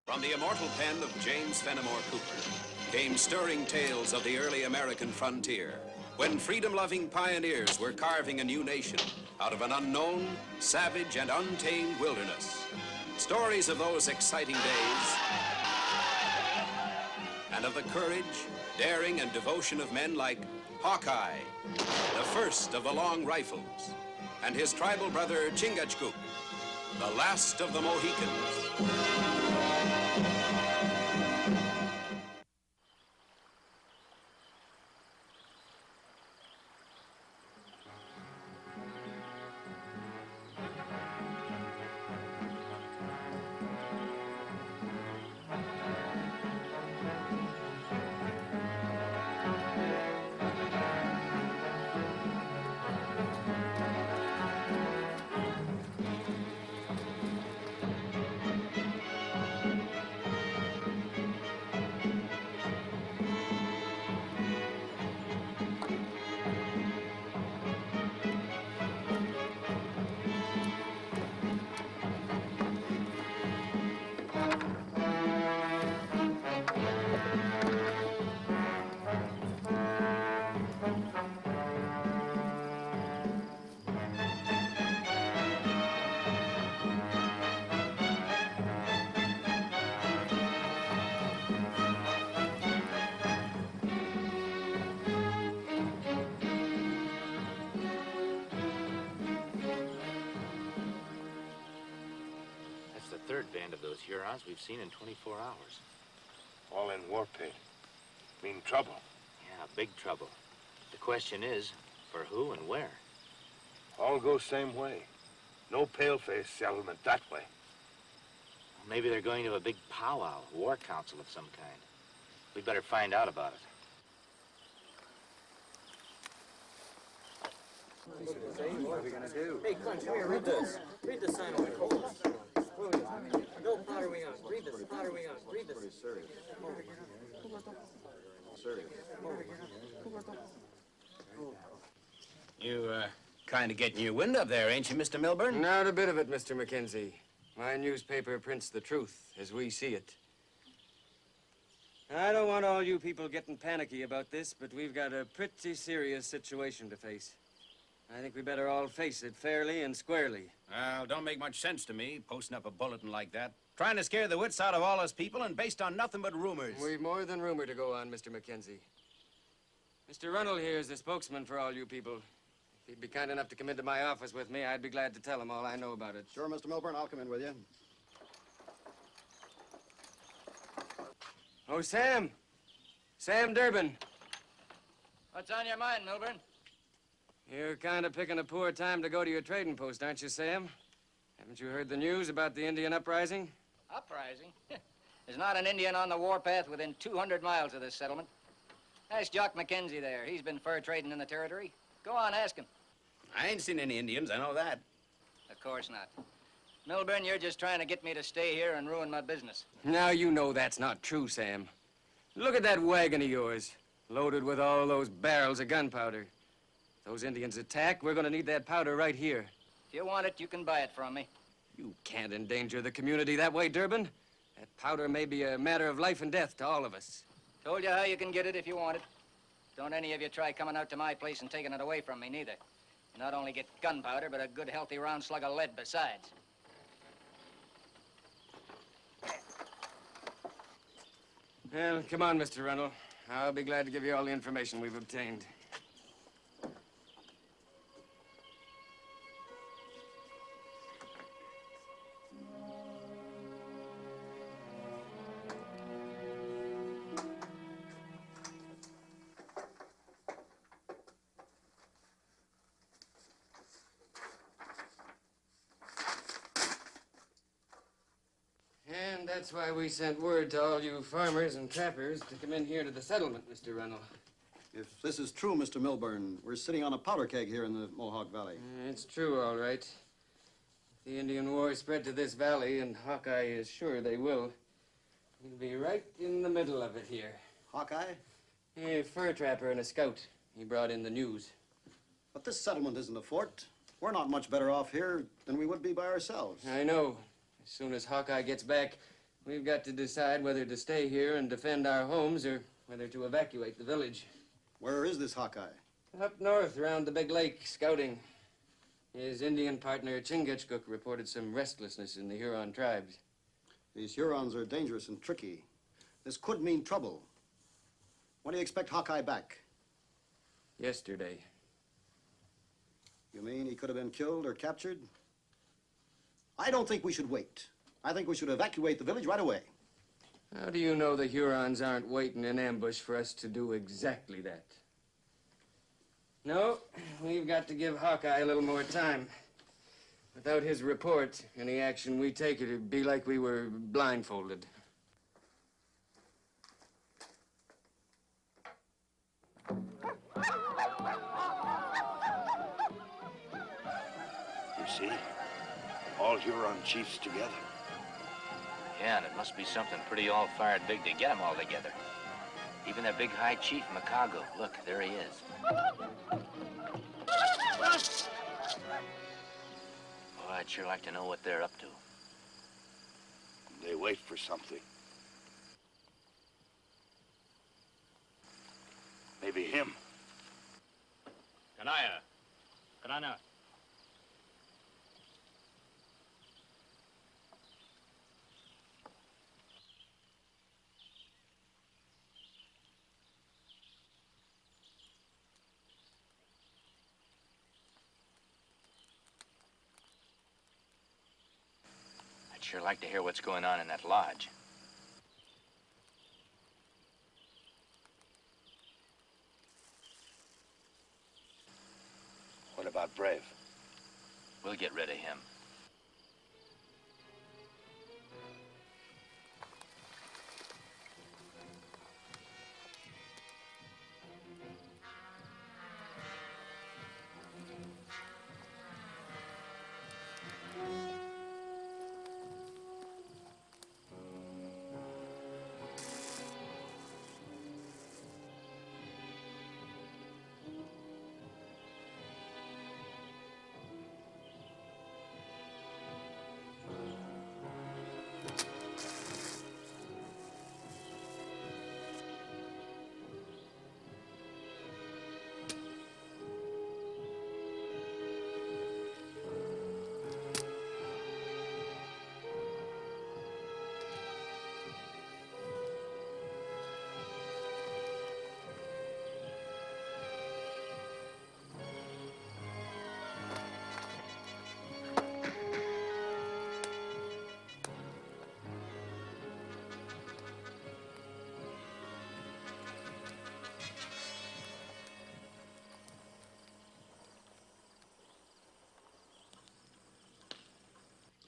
From the immortal pen of James Fenimore Cooper came stirring tales of the early American frontier, when freedom-loving pioneers were carving a new nation out of an unknown, savage, and untamed wilderness. Stories of those exciting days and of the courage, daring, and devotion of men like Hawkeye, the first of the long rifles, and his tribal brother Chingachgook, the last of the Mohicans. Third band of those Hurons we've seen in 24 hours. All in war paint. Mean trouble. Yeah, big trouble. The question is, for who and where? All go same way. No pale-face settlement that way. Well, maybe they're going to a big powwow, war council of some kind. We'd better find out about it. What are we gonna do? Hey, Clinch, come here, read this. Read the sign on the coals. No pottery on. Read this. Pottery on. Read this. Serious. You, kind of getting your wind up there, ain't you, Mr. Milburn? Not a bit of it, Mr. Mackenzie. My newspaper prints the truth as we see it. I don't want all you people getting panicky about this, but we've got a pretty serious situation to face. I think we better all face it fairly and squarely. Well, don't make much sense to me, posting up a bulletin like that. Trying to scare the wits out of all us people and based on nothing but rumors. We've more than rumor to go on, Mr. Mackenzie. Mr. Runnell here is the spokesman for all you people. If he'd be kind enough to come into my office with me, I'd be glad to tell him all I know about it. Sure, Mr. Milburn, I'll come in with you. Oh, Sam. Sam Durbin. What's on your mind, Milburn? You're kind of picking a poor time to go to your trading post, aren't you, Sam? Haven't you heard the news about the Indian uprising? Uprising? There's not an Indian on the warpath within 200 miles of this settlement. Ask Jock Mackenzie there. He's been fur trading in the territory. Go on, ask him. I ain't seen any Indians, I know that. Of course not. Milburn, you're just trying to get me to stay here and ruin my business. Now you know that's not true, Sam. Look at that wagon of yours, loaded with all those barrels of gunpowder. If those Indians attack, we're gonna need that powder right here. If you want it, you can buy it from me. You can't endanger the community that way, Durbin. That powder may be a matter of life and death to all of us. Told you how you can get it if you want it. Don't any of you try coming out to my place and taking it away from me, neither. You not only get gunpowder, but a good, healthy round slug of lead besides. Well, come on, Mr. Runnell. I'll be glad to give you all the information we've obtained. And that's why we sent word to all you farmers and trappers to come in here to the settlement, Mr. Runnell. If this is true, Mr. Milburn, we're sitting on a powder keg here in the Mohawk Valley. It's true, all right. If the Indian war spread to this valley, and Hawkeye is sure they will, we'll be right in the middle of it here. Hawkeye? A fur trapper and a scout. He brought in the news. But this settlement isn't a fort. We're not much better off here than we would be by ourselves. I know. As soon as Hawkeye gets back, We've got to decide whether to stay here and defend our homes or whether to evacuate the village. Where is this Hawkeye? Up north, around the big lake, scouting. His Indian partner, Chingachgook, reported some restlessness in the Huron tribes. These Hurons are dangerous and tricky. This could mean trouble. When do you expect Hawkeye back? Yesterday. You mean he could have been killed or captured? I don't think we should wait. I think we should evacuate the village right away. How do you know the Hurons aren't waiting in ambush for us to do exactly that? No, we've got to give Hawkeye a little more time. Without his report, any action we take, it'd be like we were blindfolded. You see? All Huron chiefs together. Yeah, and it must be something pretty all-fired big to get them all together. Even that big high chief, Makago. Look, there he is. Boy, I'd sure like to know what they're up to. They wait for something. Maybe him. Kanaya. Kanana. I'd sure like to hear what's going on in that lodge. What about Brave? We'll get rid of him.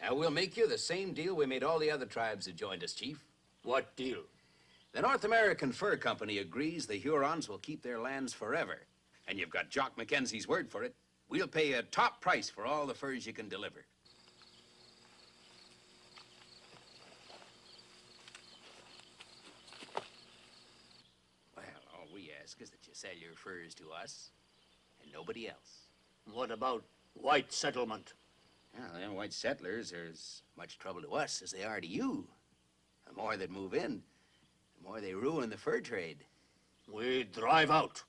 Now, we'll make you the same deal we made all the other tribes that joined us, Chief. What deal? The North American Fur Company agrees the Hurons will keep their lands forever. And you've got Jock Mackenzie's word for it. We'll pay a top price for all the furs you can deliver. Well, all we ask is that you sell your furs to us and nobody else. What about white settlement? Well, them white settlers are as much trouble to us as they are to you. The more that move in, the more they ruin the fur trade. We drive out.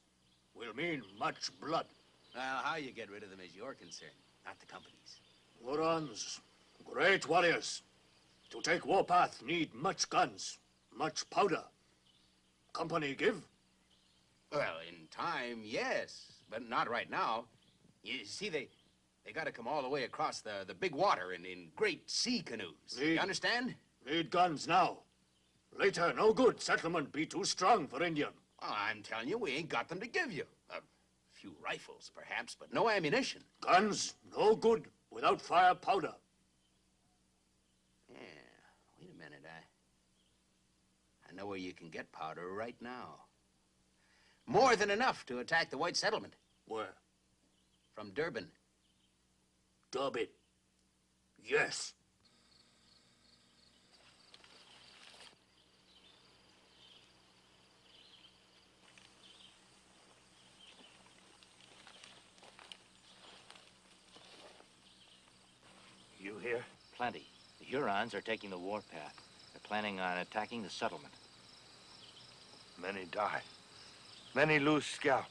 Will mean much blood. Well, how you get rid of them is your concern, not the company's. Hurons, great warriors. To take warpath need much guns, much powder. Company give? Well, in time, yes, but not right now. You see, they got to come all the way across the big water in great sea canoes. You understand? Need guns now. Later, no good. Settlement be too strong for Indian. Well, I'm telling you, we ain't got them to give you. A few rifles, perhaps, but no ammunition. Guns, no good without fire powder. Yeah, wait a minute. I know where you can get powder right now. More than enough to attack the white settlement. Where? From Durban. Durban. Yes. You here? Plenty. The Hurons are taking the warpath. They're planning on attacking the settlement. Many die. Many lose scalp.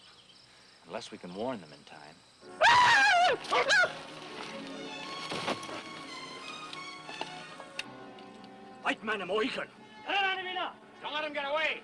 Unless we can warn them in time. White man, a Mohican. Don't let him get away!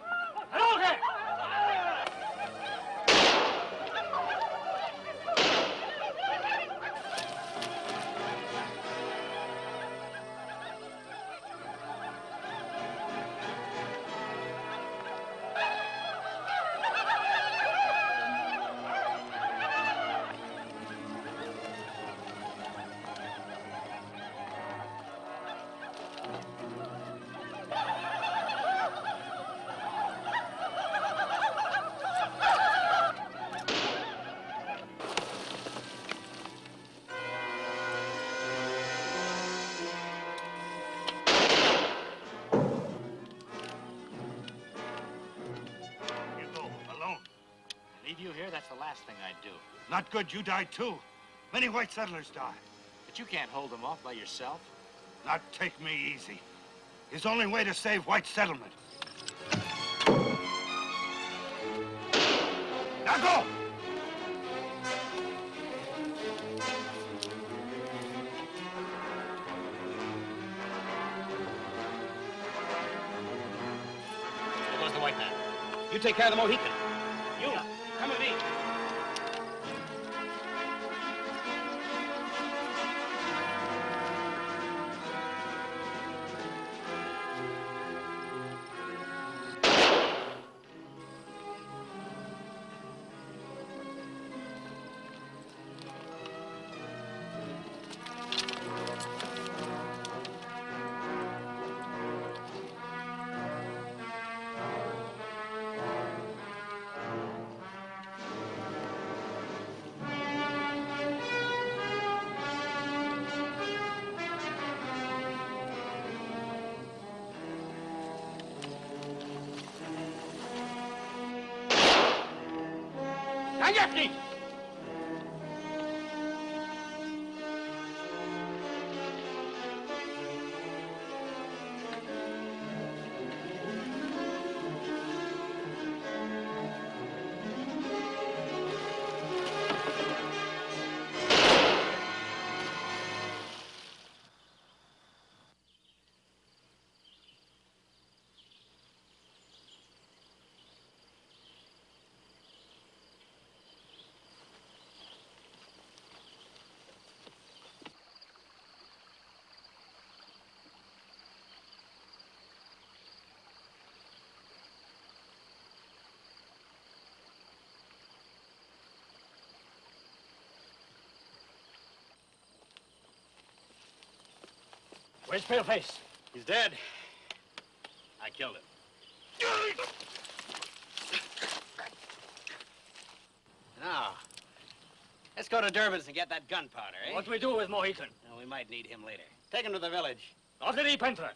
You go, alone. Leave you here? That's the last thing I'd do. Not good, you died too. Many white settlers die. But you can't hold them off by yourself. Not take me easy. His only way to save white settlement. Now go! There goes the white man. You take care of the Mohican. You, come with me. Angiefni! Where's Paleface? He's dead. I killed him. Now, let's go to Durbin's and get that gunpowder, eh? What do we do with Mohican? Well, we might need him later. Take him to the village. Off the deep enter.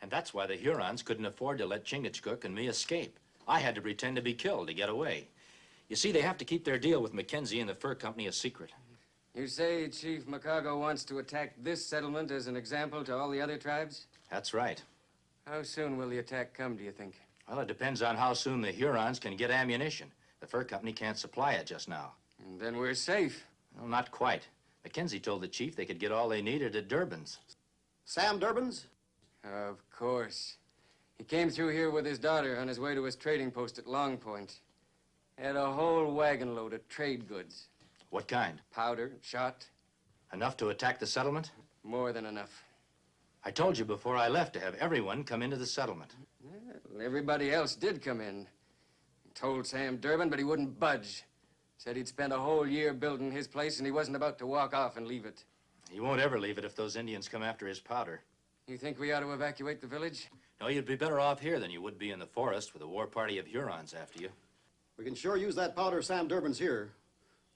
And that's why the Hurons couldn't afford to let Chingachgook and me escape. I had to pretend to be killed to get away. You see, they have to keep their deal with Mackenzie and the fur company a secret. You say Chief Macago wants to attack this settlement as an example to all the other tribes? That's right. How soon will the attack come, do you think? Well, it depends on how soon the Hurons can get ammunition. The fur company can't supply it just now. And then we're safe. Well, not quite. Mackenzie told the chief they could get all they needed at Durbin's. Sam Durbin's? Of course. He came through here with his daughter on his way to his trading post at Long Point. Had a whole wagon load of trade goods. What kind? Powder, shot. Enough to attack the settlement? More than enough. I told you before I left to have everyone come into the settlement. Well, everybody else did come in. Told Sam Durbin, but he wouldn't budge. Said he'd spent a whole year building his place and he wasn't about to walk off and leave it. He won't ever leave it if those Indians come after his powder. You think we ought to evacuate the village? No, you'd be better off here than you would be in the forest with a war party of Hurons after you. We can sure use that powder Sam Durbin's here.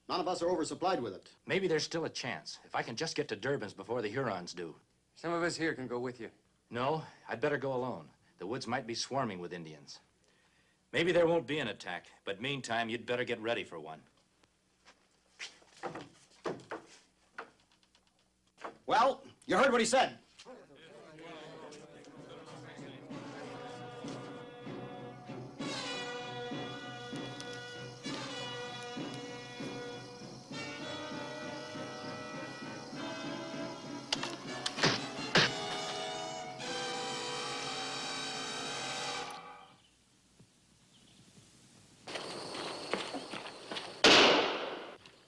None of us are oversupplied with it. Maybe there's still a chance, if I can just get to Durbin's before the Hurons do. Some of us here can go with you. No, I'd better go alone. The woods might be swarming with Indians. Maybe there won't be an attack, but meantime, you'd better get ready for one. Well, you heard what he said.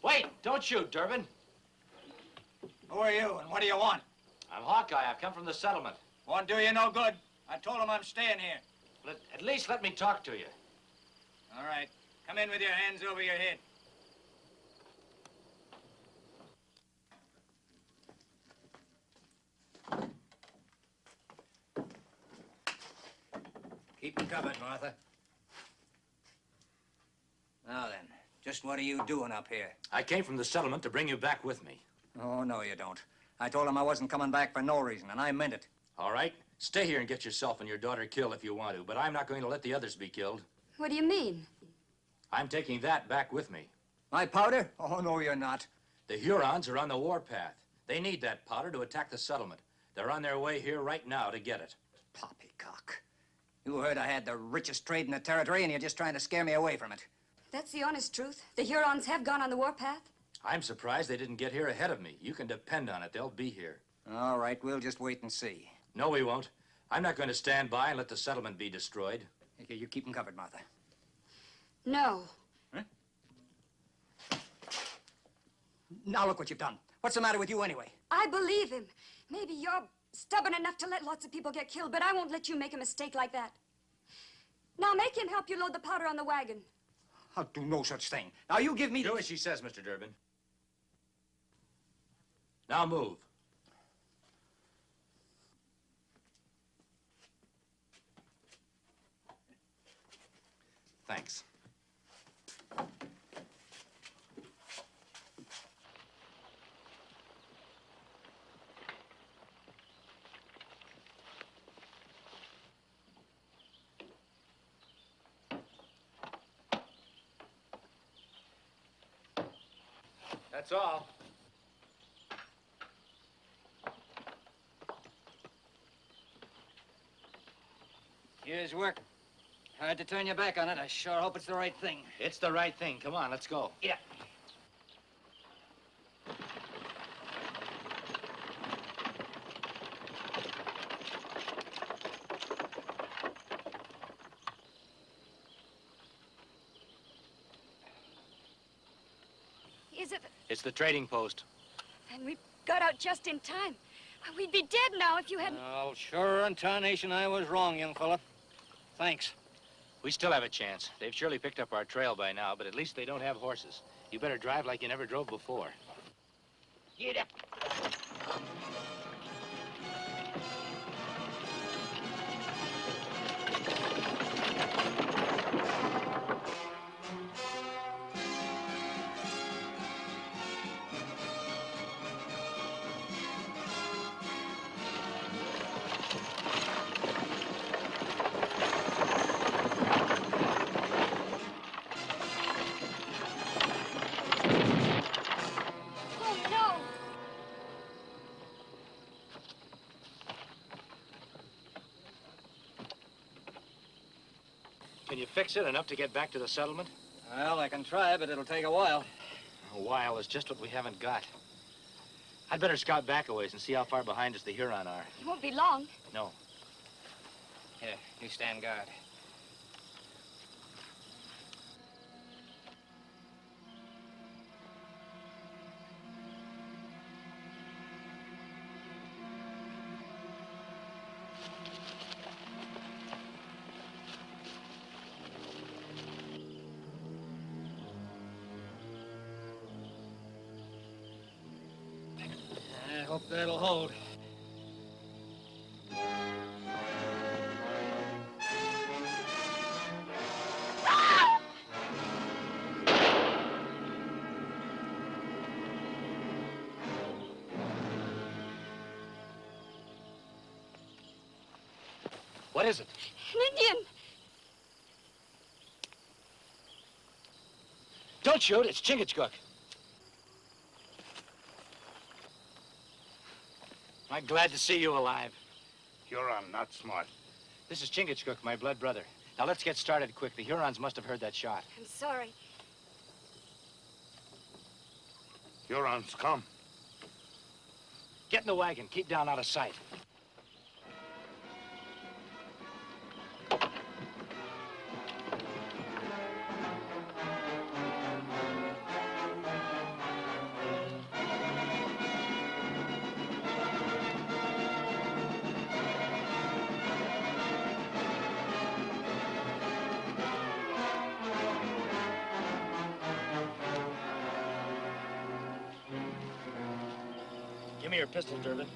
Wait! Don't shoot, Durbin. Who are you and what do you want? I'm Hawkeye. I've come from the settlement. Won't do you no good. I told him I'm staying here. At least let me talk to you. All right. Come in with your hands over your head. Keep 'em covered, Martha. Now then, just what are you doing up here? I came from the settlement to bring you back with me. Oh, no, you don't. I told him I wasn't coming back for no reason, and I meant it. All right? Stay here and get yourself and your daughter killed if you want to, but I'm not going to let the others be killed. What do you mean? I'm taking that back with me. My powder? Oh, no, you're not. The Hurons are on the warpath. They need that powder to attack the settlement. They're on their way here right now to get it. Poppycock. You heard I had the richest trade in the territory, and you're just trying to scare me away from it. That's the honest truth. The Hurons have gone on the warpath. I'm surprised they didn't get here ahead of me. You can depend on it. They'll be here. All right, we'll just wait and see. No, we won't. I'm not going to stand by and let the settlement be destroyed. Okay, you keep them covered, Martha. No. Huh? Now look what you've done. What's the matter with you anyway? I believe him. Maybe you're stubborn enough to let lots of people get killed, but I won't let you make a mistake like that. Now make him help you load the powder on the wagon. I'll do no such thing. Now you give me... Do as she says, Mr. Durbin. Now move. Thanks. That's all. Here's work. Hard to turn your back on it. I sure hope it's the right thing. It's the right thing. Come on, let's go. Yeah. Is it? It's the trading post. And we got out just in time. We'd be dead now if you hadn't... Oh, sure and tarnation, I was wrong, young fella. Thanks. We still have a chance. They've surely picked up our trail by now, but at least they don't have horses. You better drive like you never drove before. Get up. Oh, no! Can you fix it enough to get back to the settlement? Well, I can try, but it'll take a while. A while is just what we haven't got. I'd better scout back a ways and see how far behind us the Huron are. It won't be long. No. Here, you stand guard. I hope that'll hold. What is it? An Indian. Don't shoot, it's Chingachgook. I'm glad to see you alive. Huron, not smart. This is Chingachgook, my blood brother. Now let's get started quick. The Hurons must have heard that shot. I'm sorry. Hurons, come. Get in the wagon. Keep down out of sight. Give me your pistol, Durbin.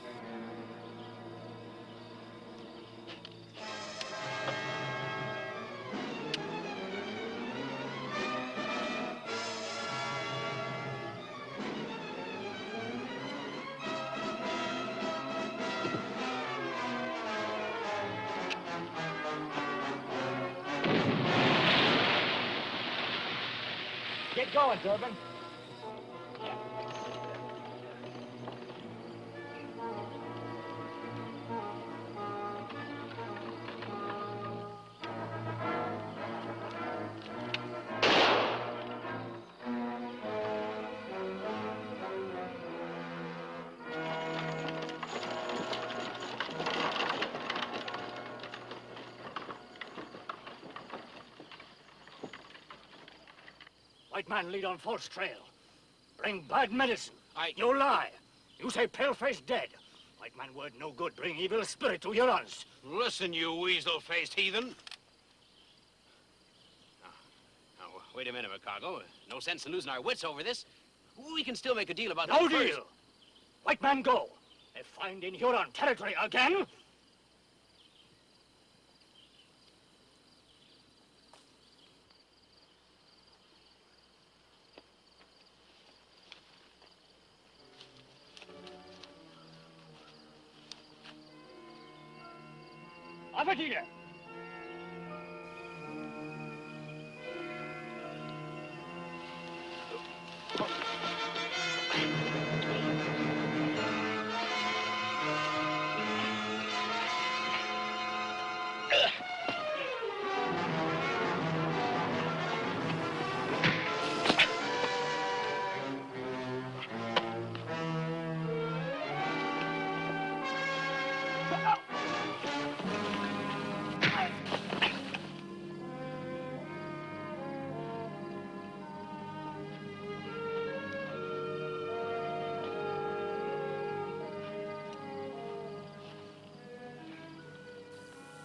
Get going, Durbin. White man lead on false trail. Bring bad medicine. You lie. You say paleface dead. White man word no good. Bring evil spirit to Hurons. Listen, you weasel-faced heathen. Now, wait a minute, McCargo. No sense in losing our wits over this. We can still make a deal about No that first. deal. White man go. If find in Huron territory again, Abatida.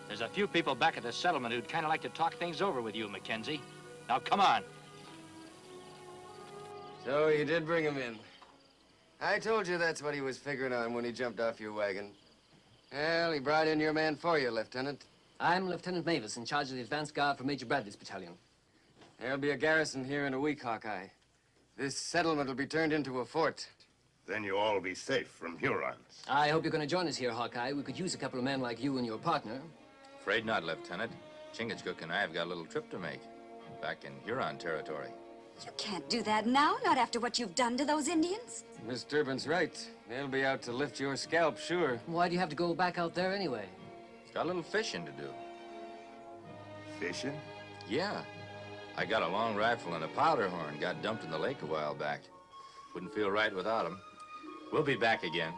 There's a few people back at the settlement who'd kind of like to talk things over with you, Mackenzie. Now, come on. So you did bring him in. I told you that's what he was figuring on when he jumped off your wagon. Well, he brought in your man for you, Lieutenant. I'm Lieutenant Mavis, in charge of the advance guard for Major Bradley's battalion. There'll be a garrison here in a week, Hawkeye. This settlement will be turned into a fort. Then you'll all be safe from Hurons. I hope you're going to join us here, Hawkeye. We could use a couple of men like you and your partner. Afraid not, Lieutenant. Chingachgook and I have got a little trip to make. Back in Huron territory. You can't do that now, not after what you've done to those Indians. Miss Durbin's right. They'll be out to lift your scalp, sure. Why do you have to go back out there anyway? It's got a little fishing to do. Fishing? Yeah. I got a long rifle and a powder horn. Got dumped in the lake a while back. Wouldn't feel right without them. We'll be back again.